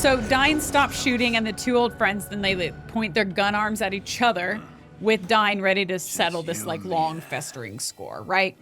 So Dyne stops shooting, and the two old friends, then they point their gun arms at each other, with Dyne ready to settle this like long festering score, right?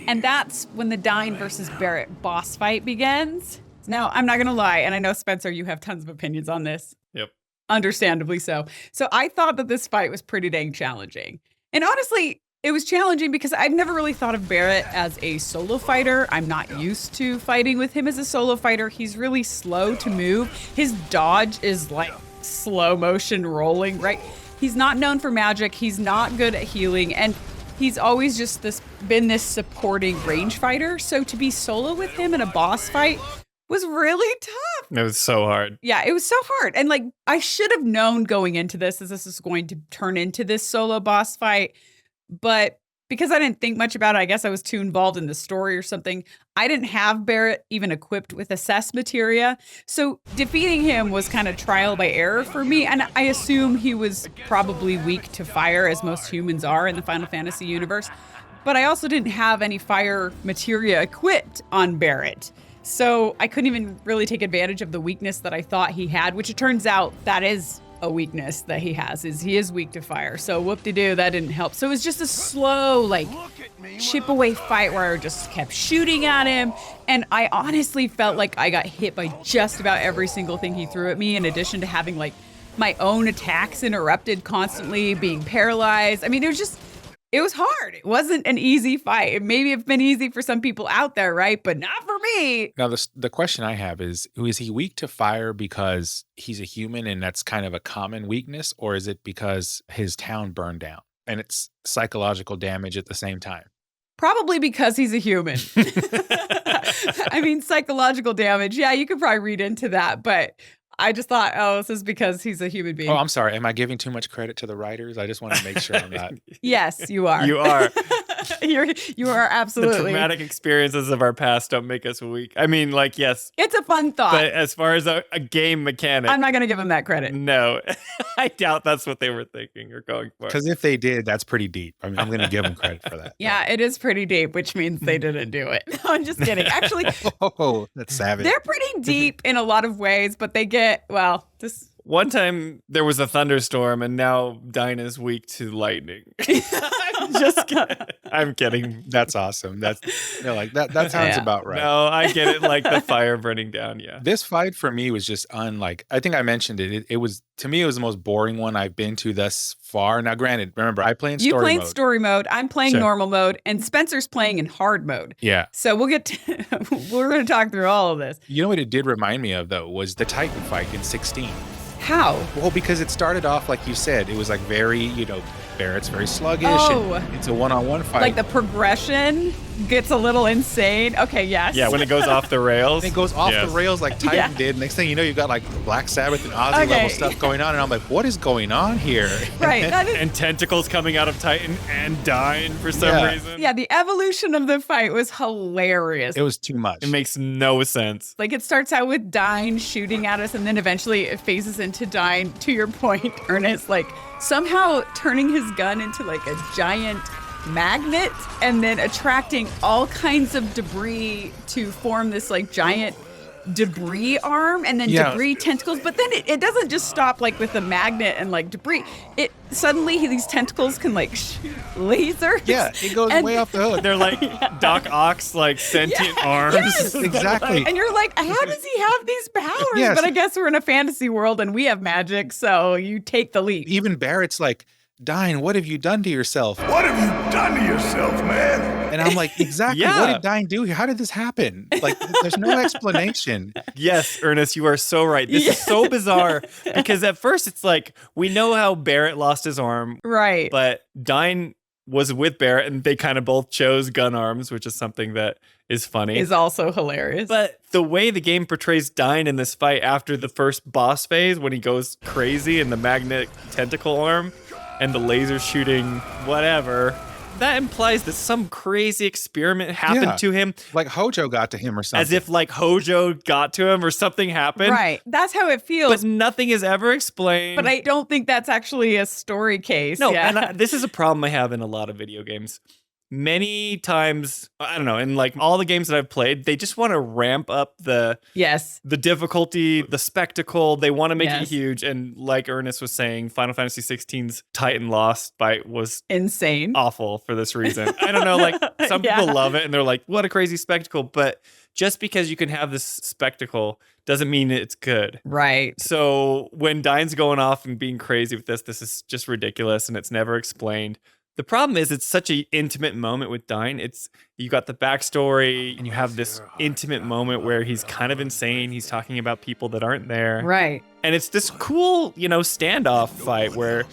And that's when the Dyne versus Barret boss fight begins. Now, I'm not gonna lie, and I know, Spencer, you have tons of opinions on this. Yep. Understandably so. So I thought that this fight was pretty dang challenging. And honestly, it was challenging because I'd never really thought of Barret as a solo fighter. I'm not used to fighting with him as a solo fighter. He's really slow to move. His dodge is like slow motion rolling, right? He's not known for magic. He's not good at healing. And he's always just been this supporting range fighter. So to be solo with him in a boss fight was really tough. It was so hard. Yeah, it was so hard. And like, I should have known going into this that this is going to turn into this solo boss fight. But because I didn't think much about it, I guess I was too involved in the story or something. I didn't have Barret even equipped with assess materia. So defeating him was kind of trial by error for me. And I assume he was probably weak to fire, as most humans are in the Final Fantasy universe. But I also didn't have any fire materia equipped on Barret. So I couldn't even really take advantage of the weakness that I thought he had, which it turns out that is a weakness that he has, is he is weak to fire. So whoop-de-doo, that didn't help. So it was just a slow, like, chip away fight where I just kept shooting at him. And I honestly felt like I got hit by just about every single thing he threw at me, in addition to having, like, my own attacks interrupted constantly, being paralyzed. I mean, it was hard. It wasn't an easy fight. It maybe have been easy for some people out there, right? But not for me. Now, the question I have is he weak to fire because he's a human and that's kind of a common weakness? Or is it because his town burned down and it's psychological damage at the same time? Probably because he's a human. I mean, psychological damage. Yeah, you could probably read into that. But I just thought, oh, this is because he's a human being. Oh, I'm sorry. Am I giving too much credit to the writers? I just want to make sure I'm not. Yes, you are. You are. You are absolutely. The traumatic experiences of our past don't make us weak. I mean, like, yes. It's a fun thought. But as far as a game mechanic. I'm not going to give him that credit. No. I doubt that's what they were thinking or going for. Because if they did, that's pretty deep. I mean, I'm going to give them credit for that. Yeah, it is pretty deep, which means they didn't do it. No, I'm just kidding. Actually, oh, that's savage. They're pretty deep in a lot of ways, but they get, well, this. One time there was a thunderstorm and now Dyne is weak to lightning. Just kidding. I'm kidding. That's awesome. That sounds about right. No, I get it. Like the fire burning down. Yeah. This fight for me was just unlike, I think I mentioned it. It was, to me, it was the most boring one I've been to thus far. Now, granted, remember, I play in story mode. You play in story mode. I'm playing normal mode, and Spencer's playing in hard mode. Yeah. So we're going to talk through all of this. You know what it did remind me of, though, was the Titan fight in 16. How? Well, because it started off, like you said, it was like very, Barret's very sluggish. Oh. And it's a one-on-one fight. Like the progression gets a little insane. Okay, yes. Yeah, when it goes off the rails. It goes off the rails like Titan did. Next thing you know, you've got like Black Sabbath and Ozzy level stuff going on. And I'm like, what is going on here? Right. And tentacles coming out of Titan and Dyne for some reason. Yeah, the evolution of the fight was hilarious. It was too much. It makes no sense. Like, it starts out with Dyne shooting at us, and then eventually it phases into Dyne, to your point, Ernest, like somehow turning his gun into like a giant magnet and then attracting all kinds of debris to form this like giant debris arm and then debris tentacles. But then it doesn't just stop like with the magnet and like debris. It suddenly these tentacles can like shoot lasers. Yeah, it goes way off the hook. They're like Doc Ock's like sentient arms. Yes. Exactly. And you're like, how does he have these powers? Yes. But I guess we're in a fantasy world and we have magic, so you take the leap. Even Barret's like, Dyne, what have you done to yourself? What have you done to yourself, man? And I'm like, exactly. What did Dyne do here? How did this happen? Like, there's no explanation. Yes, Ernest, you are so right. This is so bizarre because at first it's like, we know how Barret lost his arm. Right. But Dyne was with Barret and they kind of both chose gun arms, which is something that is funny. Is also hilarious. But the way the game portrays Dyne in this fight after the first boss phase, when he goes crazy in the magnetic tentacle arm, and the laser shooting whatever, that implies that some crazy experiment happened to him. Like Hojo got to him or something. As if like Hojo got to him or something happened. Right. That's how it feels. But nothing is ever explained. But I don't think that's actually a story case. No, and this is a problem I have in a lot of video games. many times, I don't know, in like all the games that I've played, they just want to ramp up the difficulty, the spectacle. They want to make it huge. And like Ernest was saying, Final Fantasy XVI's Titan Lost fight was insane, awful for this reason. I don't know, like some people love it and they're like, what a crazy spectacle. But just because you can have this spectacle doesn't mean it's good. Right. So when Dyne's going off and being crazy with this is just ridiculous and it's never explained. The problem is it's such an intimate moment with Dyne. You got the backstory and you have this intimate moment where he's kind of insane. He's talking about people that aren't there. Right. And it's this cool, standoff fight where,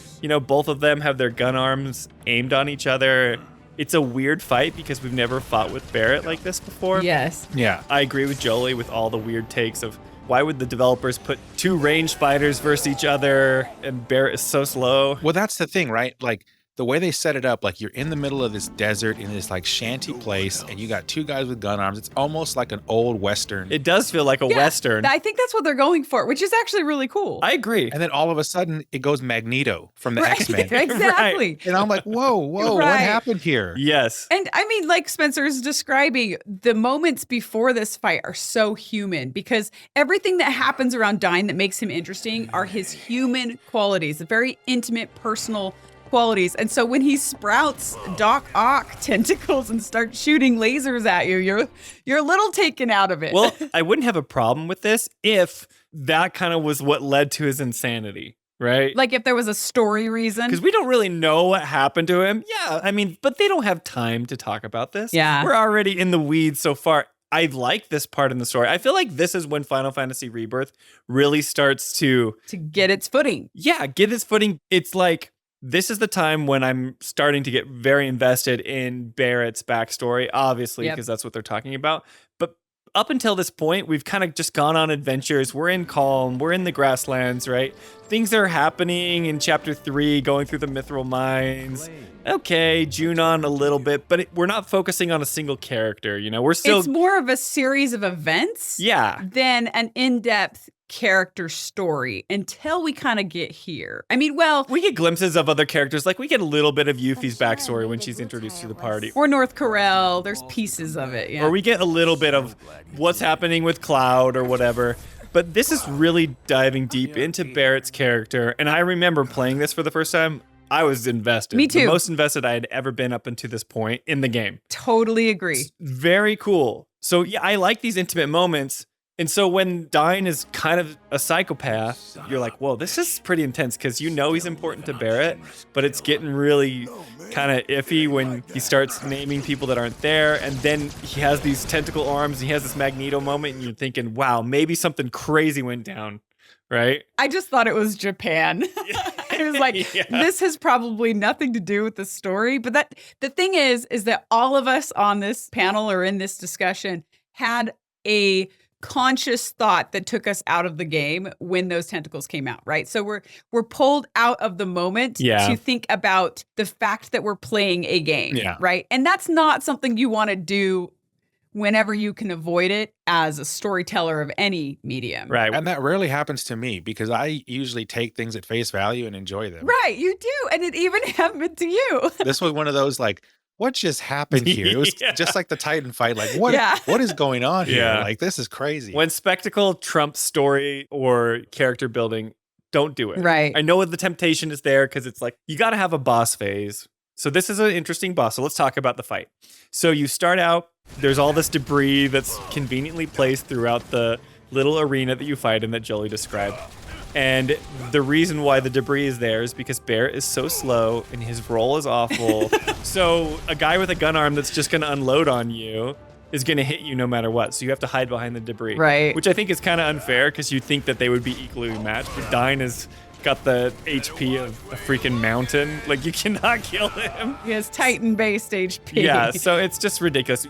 both of them have their gun arms aimed on each other. It's a weird fight because we've never fought with Barret like this before. Yes. Yeah. I agree with Jolie with all the weird takes of why would the developers put two ranged fighters versus each other and Barret is so slow. Well, that's the thing, right? Like the way they set it up, like you're in the middle of this desert in this like shanty place and you got two guys with gun arms. It's almost like an old Western. It does feel like a Western. I think that's what they're going for, which is actually really cool. I agree. And then all of a sudden it goes Magneto from the X-Men. Exactly. Right. And I'm like, whoa, what happened here? Yes. And I mean, like Spencer's describing, the moments before this fight are so human because everything that happens around Dyne that makes him interesting are his human qualities, the very intimate, personal qualities. And so when he sprouts Doc Ock tentacles and starts shooting lasers at you, you're a little taken out of it. Well, I wouldn't have a problem with this if that kind of was what led to his insanity, right? Like if there was a story reason. Because we don't really know what happened to him. Yeah, I mean, but they don't have time to talk about this. Yeah. We're already in the weeds so far. I like this part in the story. I feel like this is when Final Fantasy Rebirth really starts to get its footing. Yeah, get its footing. It's like, this is the time when I'm starting to get very invested in Barret's backstory, obviously, because that's what they're talking about. But up until this point, we've kind of just gone on adventures. We're in Calm. We're in the grasslands, right? Things are happening in Chapter 3, going through the Mithril Mines. Okay, Junon a little bit, but we're not focusing on a single character, We're still... It's more of a series of events than an in-depth character story until we kind of get here. I mean, well... We get glimpses of other characters. Like, we get a little bit of Yuffie's backstory when she's introduced to the party. Or North Corel. There's pieces of it, Or we get a little bit of what's happening with Cloud or whatever. But this is really diving deep into Barret's character. And I remember playing this for the first time. I was invested. Me too. The most invested I had ever been up until this point in the game. Totally agree. It's very cool. So, yeah, I like these intimate moments. And so when Dyne is kind of a psychopath, you're like, whoa, this is pretty intense because he's important to Barret, but it's getting really kind of iffy when he starts naming people that aren't there. And then he has these tentacle arms, and he has this Magneto moment, and you're thinking, wow, maybe something crazy went down, right? I just thought it was Japan. It was like, this has probably nothing to do with the story. But the thing is that all of us on this panel or in this discussion had a conscious thought that took us out of the game when those tentacles came out, right? So we're pulled out of the moment to think about the fact that we're playing a game, right? And that's not something you want to do whenever you can avoid it as a storyteller of any medium. Right. And that rarely happens to me because I usually take things at face value and enjoy them. Right, you do. And it even happened to you. This was one of those like, what just happened here? It was just like the Titan fight. Like, what is going on here? Like, this is crazy. When spectacle trumps story or character building, don't do it. Right. I know the temptation is there because it's like, you got to have a boss phase. So this is an interesting boss. So let's talk about the fight. So you start out, there's all this debris that's conveniently placed throughout the little arena that you fight in that Jolie described. And the reason why the debris is there is because Barret is so slow and his roll is awful. So a guy with a gun arm that's just going to unload on you is going to hit you no matter what. So you have to hide behind the debris. Right. Which I think is kind of unfair because you think that they would be equally matched. But Dyne has got the HP of a freaking mountain. Like, you cannot kill him. He has Titan-based HP. Yeah, so it's just ridiculous.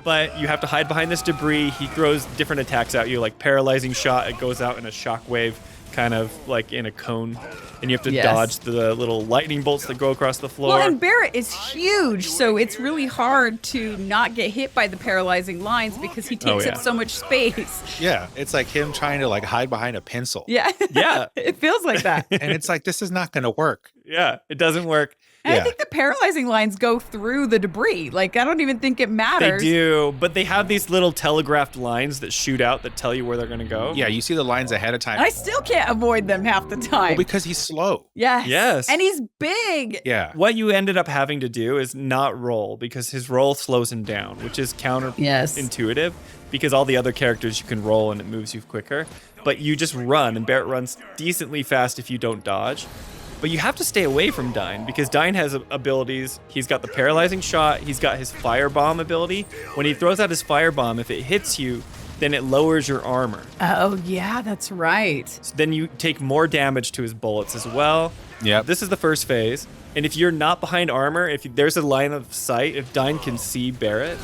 But you have to hide behind this debris. He throws different attacks at you, like paralyzing shot. It goes out in a shockwave, kind of like in a cone. And you have to dodge the little lightning bolts that go across the floor. Well, and Barret is huge, so it's really hard to not get hit by the paralyzing lines because he takes up so much space. Yeah, it's like him trying to like hide behind a pencil. Yeah. Yeah. It feels like that. And it's like, this is not going to work. Yeah, it doesn't work. And I think the paralyzing lines go through the debris. Like, I don't even think it matters. They do, but they have these little telegraphed lines that shoot out that tell you where they're going to go. Yeah, you see the lines ahead of time. I still can't avoid them half the time. Well, because he's slow. Yes. And he's big. Yeah. What you ended up having to do is not roll because his roll slows him down, which is counterintuitive because all the other characters you can roll and it moves you quicker. But you just run, and Barret runs decently fast if you don't dodge. But you have to stay away from Dyne because Dyne has abilities. He's got the paralyzing shot. He's got his firebomb ability. When he throws out his firebomb, if it hits you, then it lowers your armor. Oh, yeah, that's right. So then you take more damage to his bullets as well. Yeah. This is the first phase. And if you're not behind armor, if there's a line of sight, if Dyne can see Barret,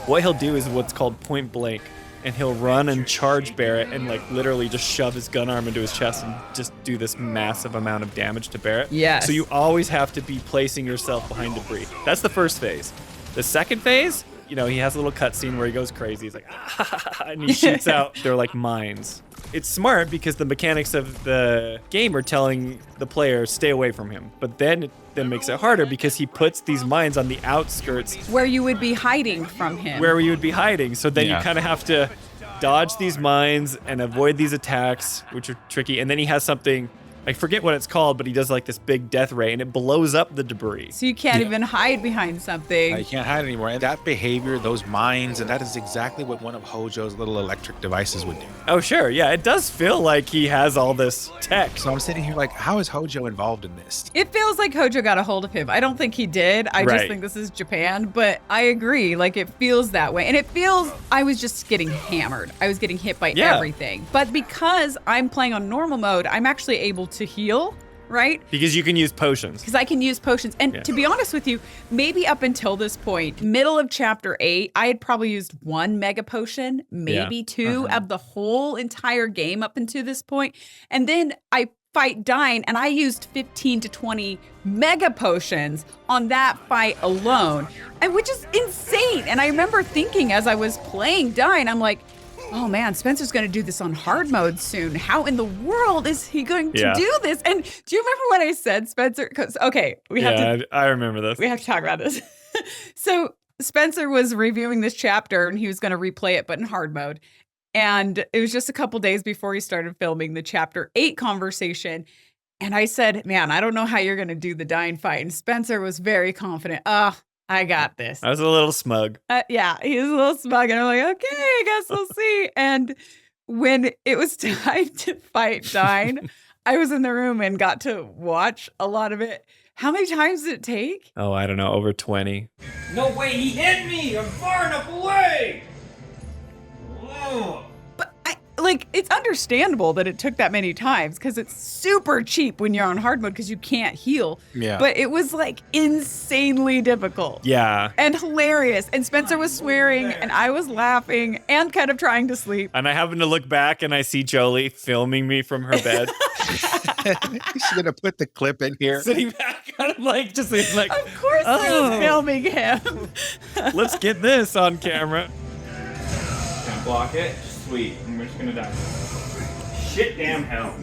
what he'll do is what's called point blank. And he'll run and charge Barret and like literally just shove his gun arm into his chest and just do this massive amount of damage to Barret. Yes. So you always have to be placing yourself behind debris. That's the first phase. The second phase, he has a little cutscene where he goes crazy. He's like, and he shoots out. They're like mines. It's smart because the mechanics of the game are telling the player stay away from him. But then it makes it harder because he puts these mines on the outskirts where you would be hiding from him. Where you would be hiding. So then you kind of have to dodge these mines and avoid these attacks, which are tricky. And then he has something, I forget what it's called, but he does like this big death ray and it blows up the debris. So you can't even hide behind something. You can't hide anymore. And that behavior, those mines, and that is exactly what one of Hojo's little electric devices would do. Oh, sure. Yeah, it does feel like he has all this tech. So I'm sitting here like, how is Hojo involved in this? It feels like Hojo got a hold of him. I don't think he did. I just think this is Japan, but I agree. Like, it feels that way. And it feels, I was just getting hammered. I was getting hit by everything. But because I'm playing on normal mode, I'm actually able to heal, right? Because you can use potions. Because I can use potions. And to be honest with you, maybe up until this point, middle of chapter 8, I had probably used 1 mega potion, maybe 2 of the whole entire game up until this point. And then I fight Dyne, and I used 15 to 20 mega potions on that fight alone, and which is insane. And I remember thinking as I was playing Dyne, I'm like, oh man, Spencer's going to do this on hard mode soon. How in the world is he going to do this? And do you remember what I said, Spencer? Because, okay, I remember this. We have to talk about this. So Spencer was reviewing this chapter and he was going to replay it, but in hard mode. And it was just a couple days before he started filming the chapter 8 conversation. And I said, man, I don't know how you're going to do the Dyne fight. And Spencer was very confident. I got this. I was a little smug. Yeah, he was a little smug. And I'm like, okay, I guess we'll see. And when it was time to fight Dyne, I was in the room and got to watch a lot of it. How many times did it take? Oh, I don't know, over 20. No way, he hit me! I'm far enough away! Oh. But it's understandable that it took that many times because it's super cheap when you're on hard mode because you can't heal. Yeah. But it was like insanely difficult. Yeah. And hilarious. And Spencer was swearing and I was laughing and kind of trying to sleep. And I happen to look back and I see Jolie filming me from her bed. She's going to put the clip in here. Sitting back, kind of like, just like, of course I was filming him. Let's get this on camera. Can I block it? Sweet. I'm just gonna die. Shit damn hell.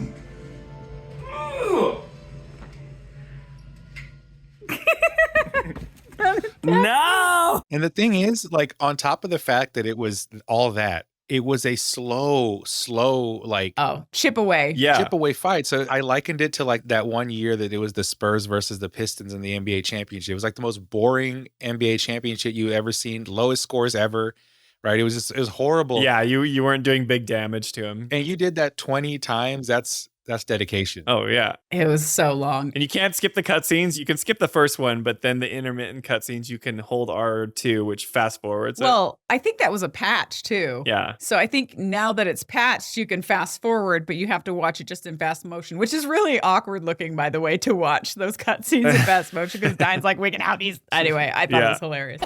No! And the thing is, like, on top of the fact that it was all that, it was a slow, like chip away. Yeah. chip away fight. So I likened it to like that one year that it was the Spurs versus the Pistons in the NBA championship. It was like the most boring NBA championship you ever seen, lowest scores ever. Right. It was horrible. Yeah, you weren't doing big damage to him. And you did that 20 times. That's dedication. Oh, yeah. It was so long. And you can't skip the cutscenes. You can skip the first one, but then the intermittent cutscenes, you can hold R2, which fast forwards it. Well, I think that was a patch too. Yeah. So I think now that it's patched, you can fast forward, but you have to watch it just in fast motion, which is really awkward looking, by the way, to watch those cutscenes in fast motion because Dyne's like wigging out these. Anyway, I thought it was hilarious.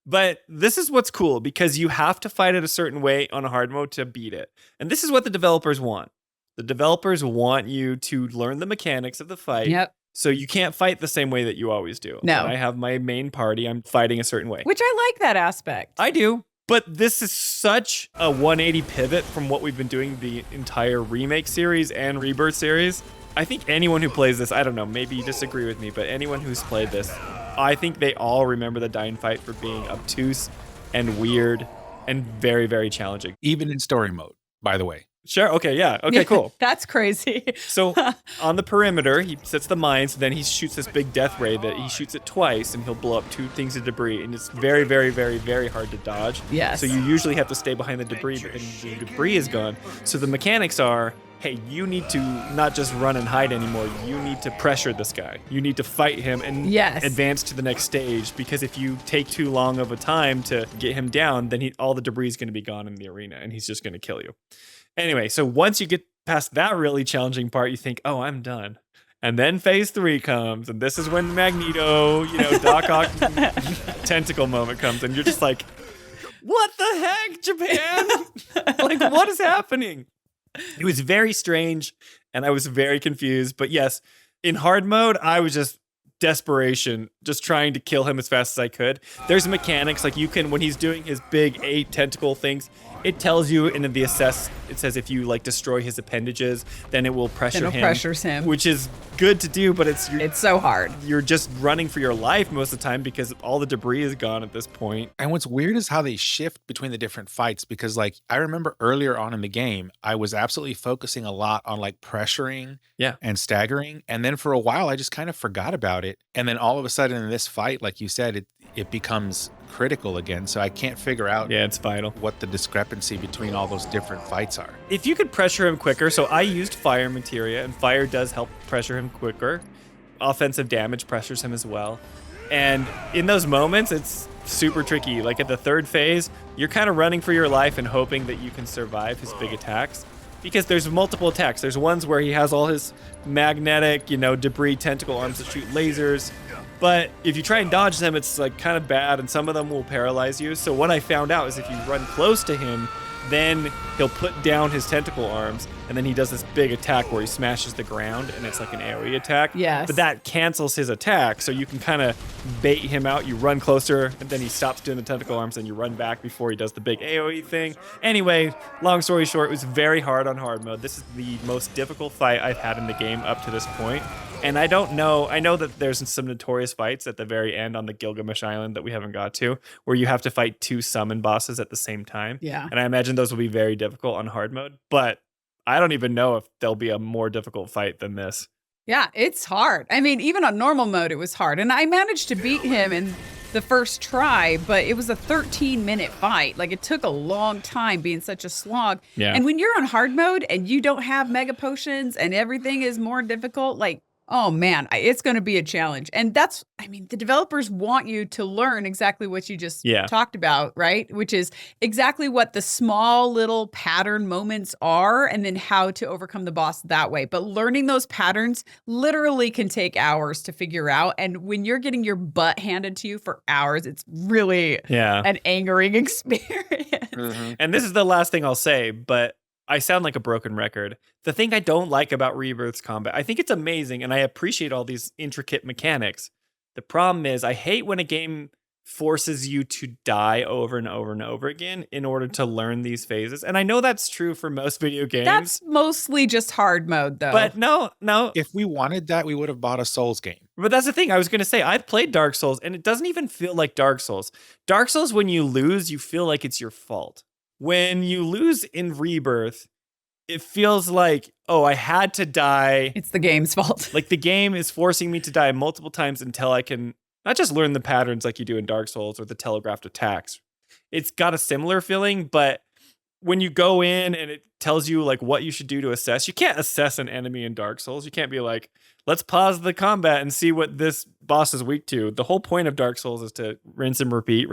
But this is what's cool because you have to fight it a certain way on a hard mode to beat it. And this is what the developers want. The developers want you to learn the mechanics of the fight. Yep. So you can't fight the same way that you always do. No. When I have my main party, I'm fighting a certain way. Which I like that aspect. I do. But this is such a 180 pivot from what we've been doing the entire remake series and rebirth series. I think anyone who plays this, I don't know, maybe you disagree with me, but anyone who's played this, I think they all remember the Dyne fight for being obtuse and weird and very, very challenging. Even in story mode, by the way. Sure. Okay. Yeah. Okay. Cool. That's crazy. So on the perimeter, he sets the mines. Then he shoots this big death ray that he shoots it twice, and he'll blow up 2 things of debris. And it's very, very, very, very hard to dodge. Yes. So you usually have to stay behind the debris, but then the debris is gone. So the mechanics are, hey, you need to not just run and hide anymore. You need to pressure this guy. You need to fight him and advance to the next stage, because if you take too long of a time to get him down, then all the debris is going to be gone in the arena, and he's just going to kill you. Anyway, so once you get past that really challenging part, you think, oh, I'm done. And then phase 3 comes, and this is when Magneto, Doc Ock tentacle moment comes, and you're just like, what the heck, Japan? Like, what is happening? It was very strange, and I was very confused. But yes, in hard mode, I was just desperation, just trying to kill him as fast as I could. There's mechanics, like you can, when he's doing his big 8 tentacle things, it tells you in the assess, it says if you like destroy his appendages, then it will pressure him. Pressures him. Which is good to do, but it's so hard. You're just running for your life most of the time because all the debris is gone at this point. And what's weird is how they shift between the different fights, because like I remember earlier on in the game, I was absolutely focusing a lot on like pressuring and staggering. And then for a while, I just kind of forgot about it. And then all of a sudden in this fight, like you said, it becomes critical again. So I can't figure out it's vital what the discrepancy between all those different fights are. If you could pressure him quicker, so I used fire materia, and fire does help pressure him quicker. Offensive damage pressures him as well. And in those moments, it's super tricky. Like at the 3rd phase, you're kind of running for your life and hoping that you can survive his big attacks, because there's multiple attacks. There's ones where he has all his magnetic, debris tentacle arms that shoot lasers. But if you try and dodge them, it's like kind of bad, and some of them will paralyze you. So what I found out is if you run close to him, then he'll put down his tentacle arms, and then he does this big attack where he smashes the ground, and it's like an AoE attack. Yes. But that cancels his attack, so you can kind of bait him out. You run closer, and then he stops doing the tentacle arms, and you run back before he does the big AoE thing. Anyway, long story short, it was very hard on hard mode. This is the most difficult fight I've had in the game up to this point. And I don't know, I know that there's some notorious fights at the very end on the Gilgamesh Island that we haven't got to, where you have to fight 2 summon bosses at the same time. Yeah. And I imagine those will be very difficult on hard mode, but I don't even know if there'll be a more difficult fight than this. Yeah, it's hard. I mean, even on normal mode, it was hard. And I managed to beat him in the first try, but it was a 13-minute fight. Like, it took a long time being such a slog. Yeah. And when you're on hard mode and you don't have mega potions and everything is more difficult, like, oh man, it's going to be a challenge. And that's, the developers want you to learn exactly what you just talked about, right? Which is exactly what the small little pattern moments are, and then how to overcome the boss that way. But learning those patterns literally can take hours to figure out. And when you're getting your butt handed to you for hours, it's really an angering experience. Mm-hmm. And this is the last thing I'll say, but I sound like a broken record. The thing I don't like about Rebirth's combat, I think it's amazing, and I appreciate all these intricate mechanics. The problem is, I hate when a game forces you to die over and over and over again in order to learn these phases. And I know that's true for most video games. That's mostly just hard mode, though. But no. If we wanted that, we would have bought a Souls game. But that's the thing. I was going to say, I've played Dark Souls, and it doesn't even feel like Dark Souls. Dark Souls, when you lose, you feel like it's your fault. When you lose in Rebirth, it feels like, oh, I had to die. It's the game's fault. Like the game is forcing me to die multiple times until I can not just learn the patterns like you do in Dark Souls or the telegraphed attacks. It's got a similar feeling, but when you go in and it tells you like what you should do to assess, you can't assess an enemy in Dark Souls. You can't be like, let's pause the combat and see what this boss is weak to. The whole point of Dark Souls is to rinse and repeat,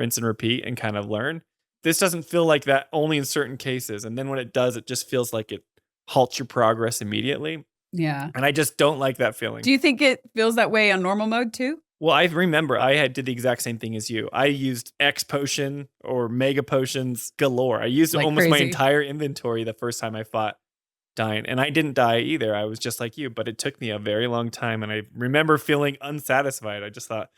and kind of learn. This doesn't feel like that only in certain cases. And then when it does, it just feels like it halts your progress immediately. Yeah. And I just don't like that feeling. Do you think it feels that way on normal mode too? Well, I remember I did the exact same thing as you. I used X potion or mega potions galore. I used like almost my crazy. entire inventory the first time I fought Dyne. And I didn't die either. I was just like you, but it took me a very long time. And I remember feeling unsatisfied. I just thought,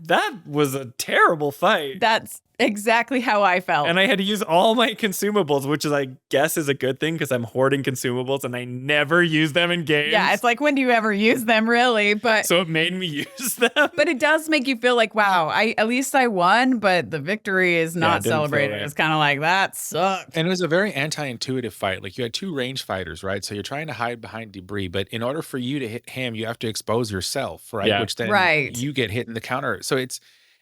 that was a terrible fight. That's exactly how I felt. And I had to use all my consumables, which is, I guess, is a good thing because I'm hoarding consumables and I never use them in games. yeah, it's like, when do you ever use them, really? But so it made me use them. but it does make you feel like, wow, at least I won, but the victory is Yeah, it not didn't feel celebrated. right. It's kind of like, that sucked. And it was a very anti-intuitive fight. Like you had two range fighters, right? So you're trying to hide behind debris, but in order for you to hit him, you have to expose yourself, right? Yeah. Which then Right. you get hit in the counter. So it's,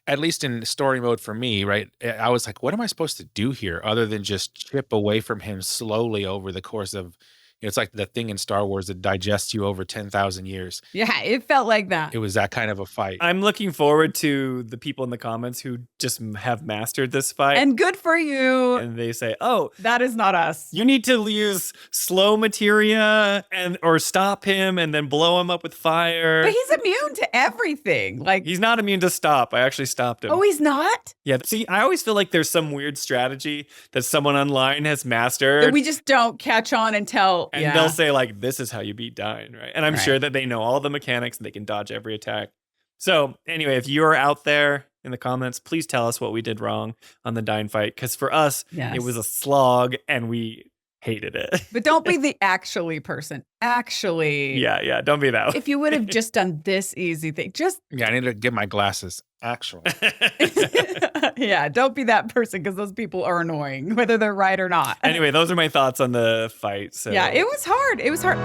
at least in story mode for me, right? I was like, what am I supposed to do here other than just chip away from him slowly over the course of, it's like the thing in Star Wars that digests you over 10,000 years. Yeah, it felt like that. It was that kind of a fight. I'm looking forward to the people in the comments who just have mastered this fight. And good for you. And they say, oh, That is not us. you need to use slow materia or stop him and then blow him up with fire. But he's immune to everything. Like, He's not immune to stop. I actually stopped him. oh, he's not? Yeah. See, I always feel like there's some weird strategy that someone online has mastered. That we just don't catch on until, and yeah. they'll say, like, this is how you beat Dyne, right? And I'm Right. sure that they know all the mechanics and they can dodge every attack. So, anyway, if you're out there in the comments, please tell us what we did wrong on the Dyne fight. Because for us, Yes. it was a slog and we hated it. But don't be the actually person. Actually. Yeah. Don't be that way. If you would have just done this easy thing, just, Yeah, I need to get my glasses. Actually. yeah, don't be that person, because those people are annoying, whether they're right or not. Anyway, those are my thoughts on the fight. So Yeah, it was hard. It was hard.